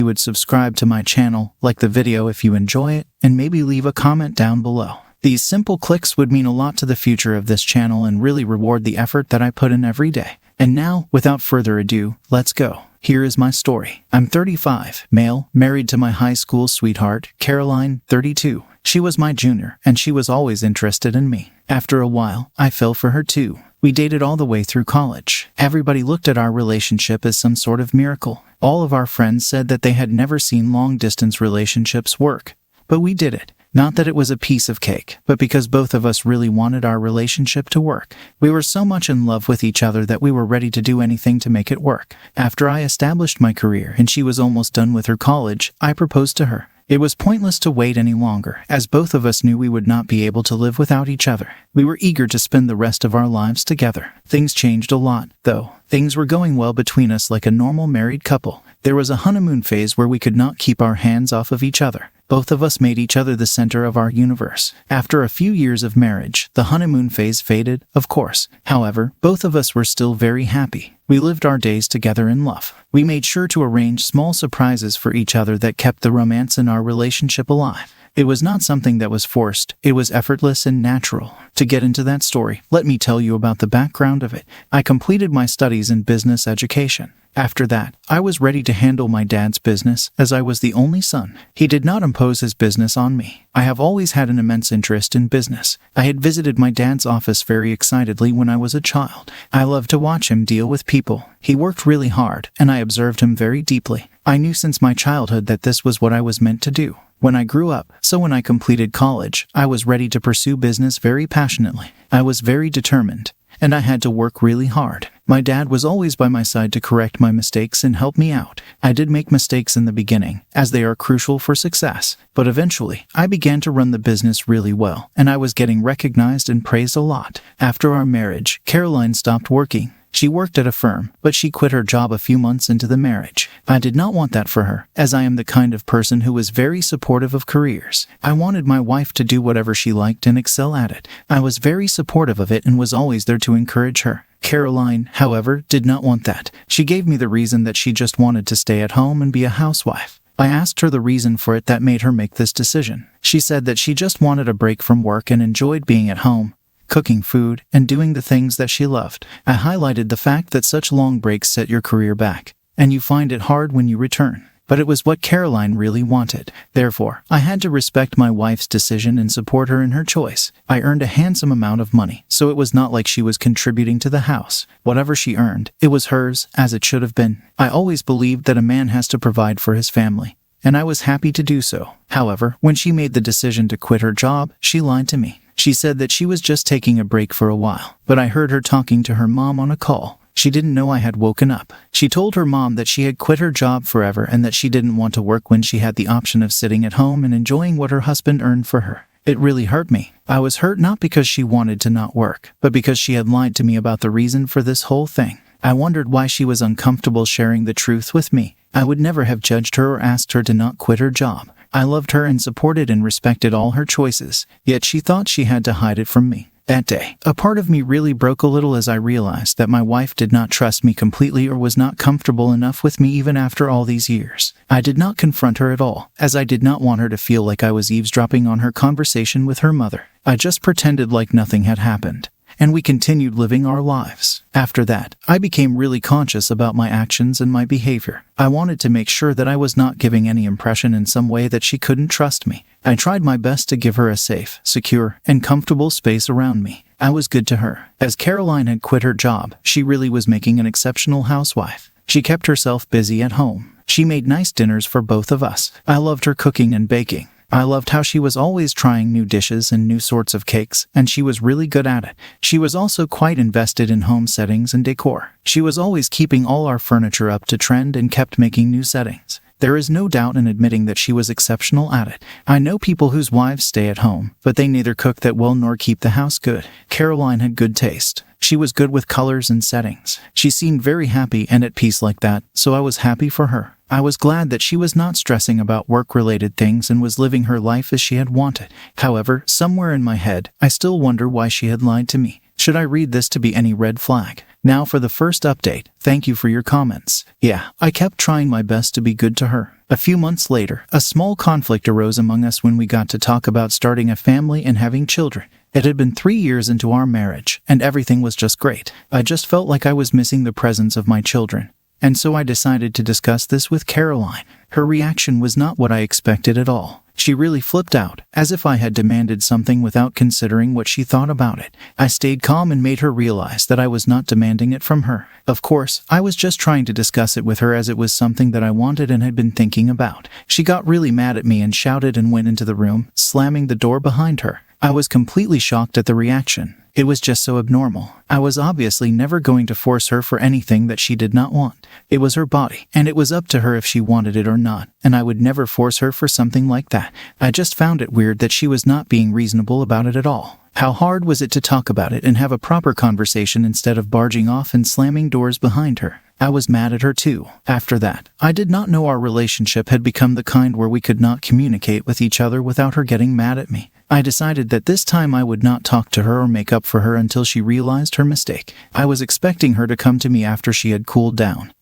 would subscribe to my channel, like the video if you enjoy it, and maybe leave a comment down below. These simple clicks would mean a lot to the future of this channel and really reward the effort that I put in every day. And now, without further ado, let's go. Here is my story. I'm 35, male, married to my high school sweetheart, Caroline, 32. She was my junior, and she was always interested in me. After a while, I fell for her too. We dated all the way through college. Everybody looked at our relationship as some sort of miracle. All of our friends said that they had never seen long-distance relationships work. But we did it. Not that it was a piece of cake, but because both of us really wanted our relationship to work. We were so much in love with each other that we were ready to do anything to make it work. After I established my career and she was almost done with her college, I proposed to her. It was pointless to wait any longer, as both of us knew we would not be able to live without each other. We were eager to spend the rest of our lives together. Things changed a lot, though. Things were going well between us like a normal married couple. There was a honeymoon phase where we could not keep our hands off of each other. Both of us made each other the center of our universe. After a few years of marriage, the honeymoon phase faded, of course. However, both of us were still very happy. We lived our days together in love. We made sure to arrange small surprises for each other that kept the romance in our relationship alive. It was not something that was forced. It was effortless and natural. To get into that story, let me tell you about the background of it. I completed my studies in business education. After that, I was ready to handle my dad's business, as I was the only son. He did not impose his business on me. I have always had an immense interest in business. I had visited my dad's office very excitedly when I was a child. I loved to watch him deal with people. He worked really hard, and I observed him very deeply. I knew since my childhood that this was what I was meant to do. When I grew up, so when I completed college, I was ready to pursue business very passionately. I was very determined, and I had to work really hard. My dad was always by my side to correct my mistakes and help me out. I did make mistakes in the beginning, as they are crucial for success. But eventually, I began to run the business really well, and I was getting recognized and praised a lot. After our marriage, Caroline stopped working. She worked at a firm, but she quit her job a few months into the marriage. I did not want that for her, as I am the kind of person who was very supportive of careers. I wanted my wife to do whatever she liked and excel at it. I was very supportive of it and was always there to encourage her. Caroline, however, did not want that. She gave me the reason that she just wanted to stay at home and be a housewife. I asked her the reason for it that made her make this decision. She said that she just wanted a break from work and enjoyed being at home, cooking food, and doing the things that she loved. I highlighted the fact that such long breaks set your career back, and you find it hard when you return. But it was what Caroline really wanted. Therefore, I had to respect my wife's decision and support her in her choice. I earned a handsome amount of money, so it was not like she was contributing to the house. Whatever she earned, it was hers, as it should have been. I always believed that a man has to provide for his family, and I was happy to do so. However, when she made the decision to quit her job, she lied to me. She said that she was just taking a break for a while, but I heard her talking to her mom on a call. She didn't know I had woken up. She told her mom that she had quit her job forever and that she didn't want to work when she had the option of sitting at home and enjoying what her husband earned for her. It really hurt me. I was hurt not because she wanted to not work, but because she had lied to me about the reason for this whole thing. I wondered why she was uncomfortable sharing the truth with me. I would never have judged her or asked her to not quit her job. I loved her and supported and respected all her choices, yet she thought she had to hide it from me. That day, a part of me really broke a little as I realized that my wife did not trust me completely or was not comfortable enough with me even after all these years. I did not confront her at all, as I did not want her to feel like I was eavesdropping on her conversation with her mother. I just pretended like nothing had happened, and we continued living our lives. After that, I became really conscious about my actions and my behavior. I wanted to make sure that I was not giving any impression in some way that she couldn't trust me. I tried my best to give her a safe, secure, and comfortable space around me. I was good to her. As Caroline had quit her job, she really was making an exceptional housewife. She kept herself busy at home. She made nice dinners for both of us. I loved her cooking and baking. I loved how she was always trying new dishes and new sorts of cakes, and she was really good at it. She was also quite invested in home settings and decor. She was always keeping all our furniture up to trend and kept making new settings. There is no doubt in admitting that she was exceptional at it. I know people whose wives stay at home, but they neither cook that well nor keep the house good. Caroline had good taste. She was good with colors and settings. She seemed very happy and at peace like that, so I was happy for her. I was glad that she was not stressing about work-related things and was living her life as she had wanted. However, somewhere in my head, I still wonder why she had lied to me. Should I read this to be any red flag? Now for the first update. Thank you for your comments. Yeah, I kept trying my best to be good to her. A few months later, a small conflict arose among us when we got to talk about starting a family and having children. It had been 3 years into our marriage, and everything was just great. I just felt like I was missing the presence of my children. And so I decided to discuss this with Caroline. Her reaction was not what I expected at all. She really flipped out, as if I had demanded something without considering what she thought about it. I stayed calm and made her realize that I was not demanding it from her. Of course, I was just trying to discuss it with her as it was something that I wanted and had been thinking about. She got really mad at me and shouted and went into the room, slamming the door behind her. I was completely shocked at the reaction. It was just so abnormal. I was obviously never going to force her for anything that she did not want. It was her body, and it was up to her if she wanted it or not, and I would never force her for something like that. I just found it weird that she was not being reasonable about it at all. How hard was it to talk about it and have a proper conversation instead of barging off and slamming doors behind her? I was mad at her too. After that, I did not know our relationship had become the kind where we could not communicate with each other without her getting mad at me. I decided that this time I would not talk to her or make up for her until she realized her mistake. I was expecting her to come to me after she had cooled down.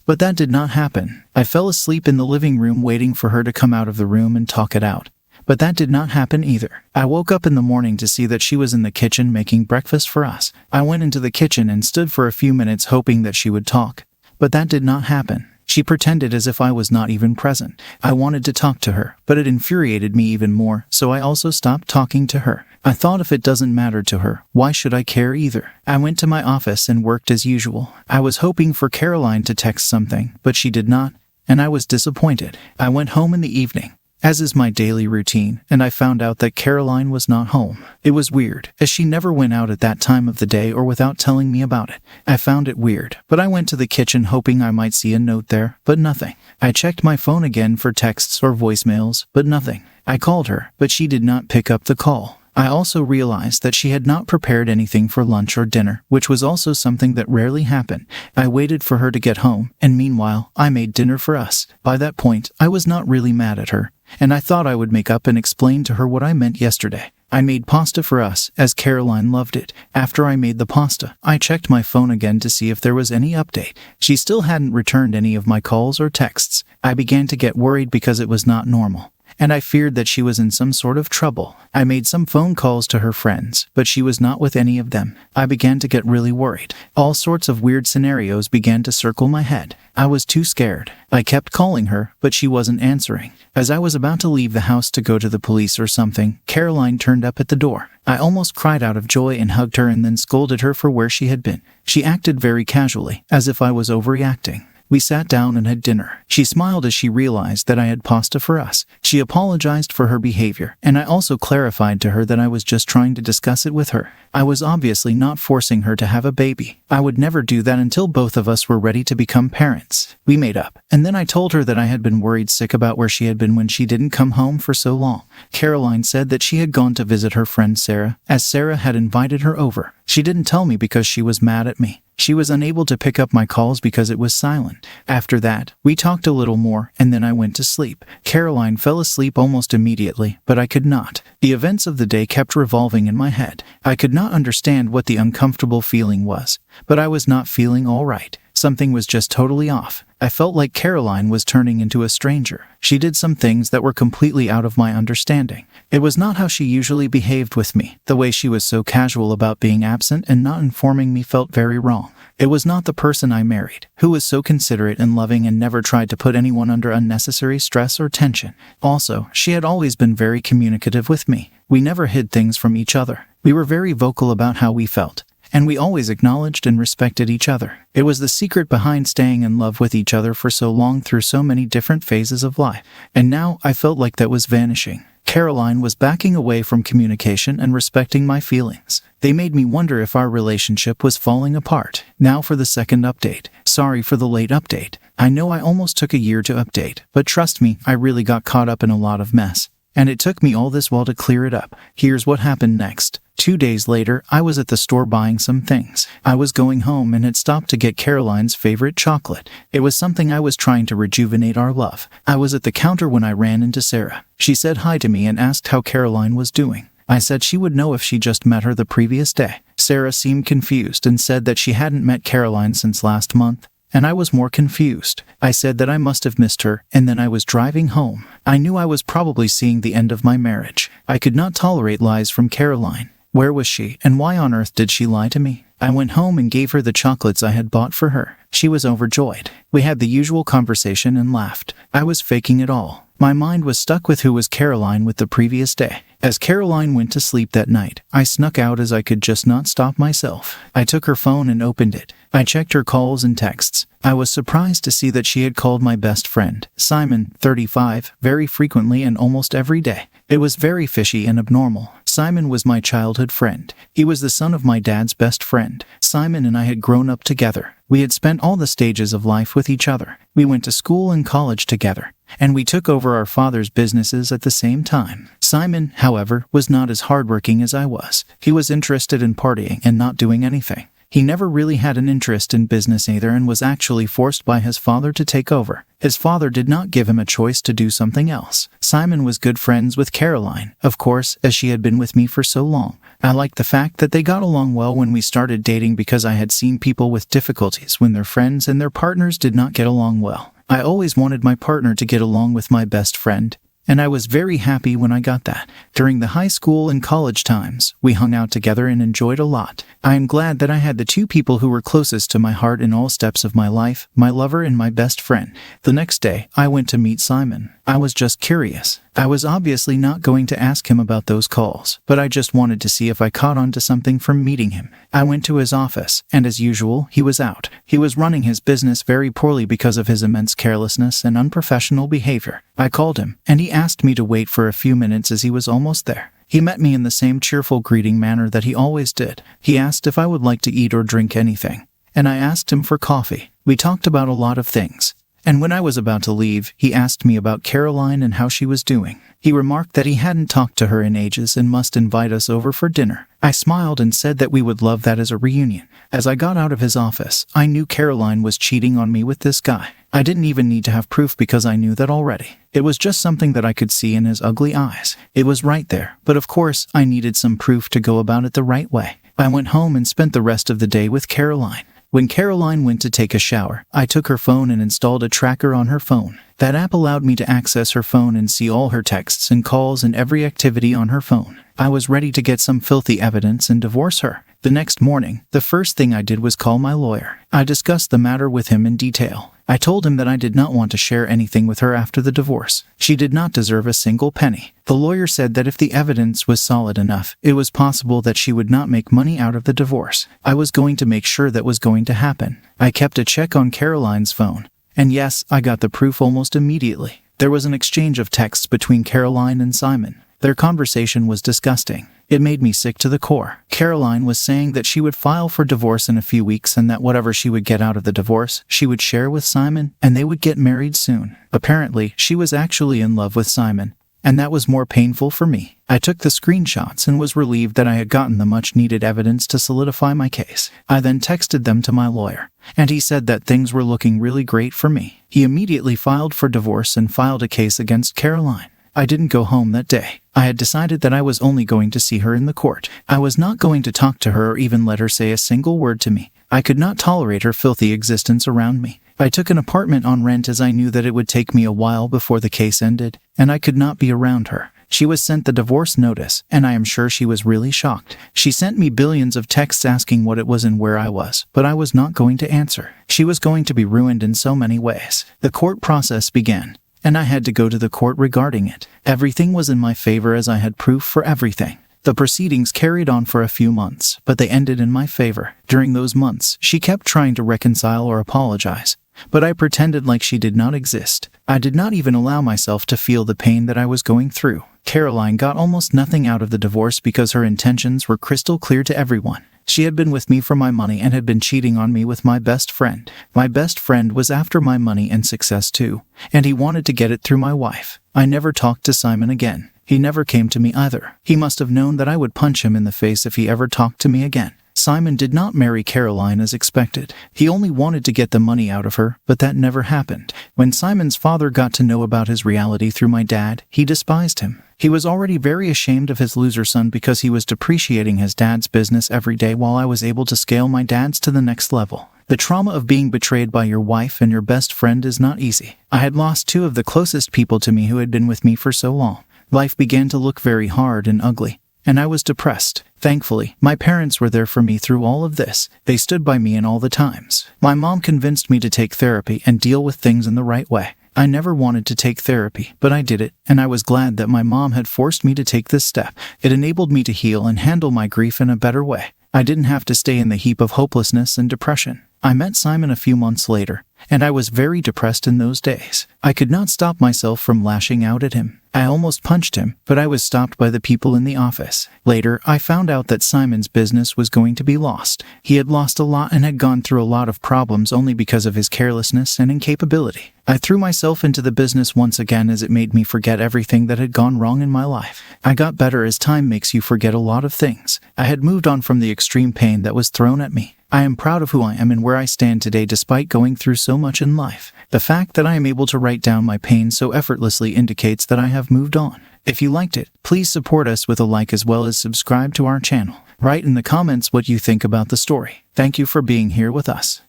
But that did not happen. I fell asleep in the living room waiting for her to come out of the room and talk it out. But that did not happen either. I woke up in the morning to see that she was in the kitchen making breakfast for us. I went into the kitchen and stood for a few minutes hoping that she would talk. But that did not happen. She pretended as if I was not even present. I wanted to talk to her, but it infuriated me even more, so I also stopped talking to her. I thought if it doesn't matter to her, why should I care either? I went to my office and worked as usual. I was hoping for Caroline to text something, but she did not, and I was disappointed. I went home in the evening, as is my daily routine, and I found out that Caroline was not home. It was weird, as she never went out at that time of the day or without telling me about it. I found it weird, but I went to the kitchen hoping I might see a note there, but nothing. I checked my phone again for texts or voicemails, but nothing. I called her, but she did not pick up the call. I also realized that she had not prepared anything for lunch or dinner, which was also something that rarely happened. I waited for her to get home, and meanwhile, I made dinner for us. By that point, I was not really mad at her, and I thought I would make up and explain to her what I meant yesterday. I made pasta for us, as Caroline loved it. After I made the pasta, I checked my phone again to see if there was any update. She still hadn't returned any of my calls or texts. I began to get worried because it was not normal, and I feared that she was in some sort of trouble. I made some phone calls to her friends, but she was not with any of them. I began to get really worried. All sorts of weird scenarios began to circle my head. I was too scared. I kept calling her, but she wasn't answering. As I was about to leave the house to go to the police or something, Caroline turned up at the door. I almost cried out of joy and hugged her and then scolded her for where she had been. She acted very casually, as if I was overreacting. We sat down and had dinner. She smiled as she realized that I had pasta for us. She apologized for her behavior, and I also clarified to her that I was just trying to discuss it with her. I was obviously not forcing her to have a baby. I would never do that until both of us were ready to become parents. We made up, and then I told her that I had been worried sick about where she had been when she didn't come home for so long. Caroline said that she had gone to visit her friend Sarah, as Sarah had invited her over. She didn't tell me because she was mad at me. She was unable to pick up my calls because it was silent. After that, we talked a little more, and then I went to sleep. Caroline fell asleep almost immediately, but I could not. The events of the day kept revolving in my head. I could not understand what the uncomfortable feeling was, but I was not feeling all right. Something was just totally off. I felt like Caroline was turning into a stranger. She did some things that were completely out of my understanding. It was not how she usually behaved with me. The way she was so casual about being absent and not informing me felt very wrong. It was not the person I married, who was so considerate and loving and never tried to put anyone under unnecessary stress or tension. Also, she had always been very communicative with me. We never hid things from each other. We were very vocal about how we felt, and we always acknowledged and respected each other. It was the secret behind staying in love with each other for so long through so many different phases of life. And now I felt like that was vanishing. Caroline was backing away from communication and respecting my feelings. They made me wonder if our relationship was falling apart. Now for the second update. Sorry for the late update. I know I almost took a year to update, but trust me, I really got caught up in a lot of mess. And it took me all this while to clear it up. Here's what happened next. 2 days later, I was at the store buying some things. I was going home and had stopped to get Caroline's favorite chocolate. It was something I was trying to rejuvenate our love. I was at the counter when I ran into Sarah. She said hi to me and asked how Caroline was doing. I said she would know if she just met her the previous day. Sarah seemed confused and said that she hadn't met Caroline since last month, and I was more confused. I said that I must have missed her, and then I was driving home. I knew I was probably seeing the end of my marriage. I could not tolerate lies from Caroline. Where was she, and why on earth did she lie to me? I went home and gave her the chocolates I had bought for her. She was overjoyed. We had the usual conversation and laughed. I was faking it all. My mind was stuck with who was Caroline with the previous day. As Caroline went to sleep that night, I snuck out as I could just not stop myself. I took her phone and opened it. I checked her calls and texts. I was surprised to see that she had called my best friend, Simon, 35, very frequently and almost every day. It was very fishy and abnormal. Simon was my childhood friend. He was the son of my dad's best friend. Simon and I had grown up together. We had spent all the stages of life with each other. We went to school and college together, and we took over our father's businesses at the same time. Simon, however, was not as hardworking as I was. He was interested in partying and not doing anything. He never really had an interest in business either and was actually forced by his father to take over. His father did not give him a choice to do something else. Simon was good friends with Caroline, of course, as she had been with me for so long. I liked the fact that they got along well when we started dating because I had seen people with difficulties when their friends and their partners did not get along well. I always wanted my partner to get along with my best friend, and I was very happy when I got that. During the high school and college times, we hung out together and enjoyed a lot. I am glad that I had the two people who were closest to my heart in all steps of my life, my lover and my best friend. The next day, I went to meet Simon. I was just curious. I was obviously not going to ask him about those calls, but I just wanted to see if I caught on to something from meeting him. I went to his office, and as usual, he was out. He was running his business very poorly because of his immense carelessness and unprofessional behavior. I called him, and he asked me to wait for a few minutes as he was almost there. He met me in the same cheerful greeting manner that he always did. He asked if I would like to eat or drink anything, and I asked him for coffee. We talked about a lot of things. And when I was about to leave, he asked me about Caroline and how she was doing. He remarked that he hadn't talked to her in ages and must invite us over for dinner. I smiled and said that we would love that as a reunion. As I got out of his office, I knew Caroline was cheating on me with this guy. I didn't even need to have proof because I knew that already. It was just something that I could see in his ugly eyes. It was right there, but of course, I needed some proof to go about it the right way. I went home and spent the rest of the day with Caroline. When Caroline went to take a shower, I took her phone and installed a tracker on her phone. That app allowed me to access her phone and see all her texts and calls and every activity on her phone. I was ready to get some filthy evidence and divorce her. The next morning, the first thing I did was call my lawyer. I discussed the matter with him in detail. I told him that I did not want to share anything with her after the divorce. She did not deserve a single penny. The lawyer said that if the evidence was solid enough, it was possible that she would not make money out of the divorce. I was going to make sure that was going to happen. I kept a check on Caroline's phone. And yes, I got the proof almost immediately. There was an exchange of texts between Caroline and Simon. Their conversation was disgusting. It made me sick to the core. Caroline was saying that she would file for divorce in a few weeks and that whatever she would get out of the divorce, she would share with Simon, and they would get married soon. Apparently, she was actually in love with Simon, and that was more painful for me. I took the screenshots and was relieved that I had gotten the much-needed evidence to solidify my case. I then texted them to my lawyer, and he said that things were looking really great for me. He immediately filed for divorce and filed a case against Caroline. I didn't go home that day. I had decided that I was only going to see her in the court. I was not going to talk to her or even let her say a single word to me. I could not tolerate her filthy existence around me. I took an apartment on rent as I knew that it would take me a while before the case ended, and I could not be around her. She was sent the divorce notice, and I am sure she was really shocked. She sent me billions of texts asking what it was and where I was, but I was not going to answer. She was going to be ruined in so many ways. The court process began, and I had to go to the court regarding it. Everything was in my favor as I had proof for everything. The proceedings carried on for a few months, but they ended in my favor. During those months, she kept trying to reconcile or apologize, but I pretended like she did not exist. I did not even allow myself to feel the pain that I was going through. Caroline got almost nothing out of the divorce because her intentions were crystal clear to everyone. She had been with me for my money and had been cheating on me with my best friend. My best friend was after my money and success too, and he wanted to get it through my wife. I never talked to Simon again. He never came to me either. He must have known that I would punch him in the face if he ever talked to me again. Simon did not marry Caroline as expected. He only wanted to get the money out of her, but that never happened. When Simon's father got to know about his reality through my dad, he despised him. He was already very ashamed of his loser son because he was depreciating his dad's business every day while I was able to scale my dad's to the next level. The trauma of being betrayed by your wife and your best friend is not easy. I had lost two of the closest people to me who had been with me for so long. Life began to look very hard and ugly, and I was depressed. Thankfully, my parents were there for me through all of this. They stood by me in all the times. My mom convinced me to take therapy and deal with things in the right way. I never wanted to take therapy, but I did it, and I was glad that my mom had forced me to take this step. It enabled me to heal and handle my grief in a better way. I didn't have to stay in the heap of hopelessness and depression. I met Simon a few months later, and I was very depressed in those days. I could not stop myself from lashing out at him. I almost punched him, but I was stopped by the people in the office. Later, I found out that Simon's business was going to be lost. He had lost a lot and had gone through a lot of problems only because of his carelessness and incapability. I threw myself into the business once again as it made me forget everything that had gone wrong in my life. I got better as time makes you forget a lot of things. I had moved on from the extreme pain that was thrown at me. I am proud of who I am and where I stand today despite going through so much in life. The fact that I am able to write down my pain so effortlessly indicates that I have moved on. If you liked it, please support us with a like as well as subscribe to our channel. Write in the comments what you think about the story. Thank you for being here with us.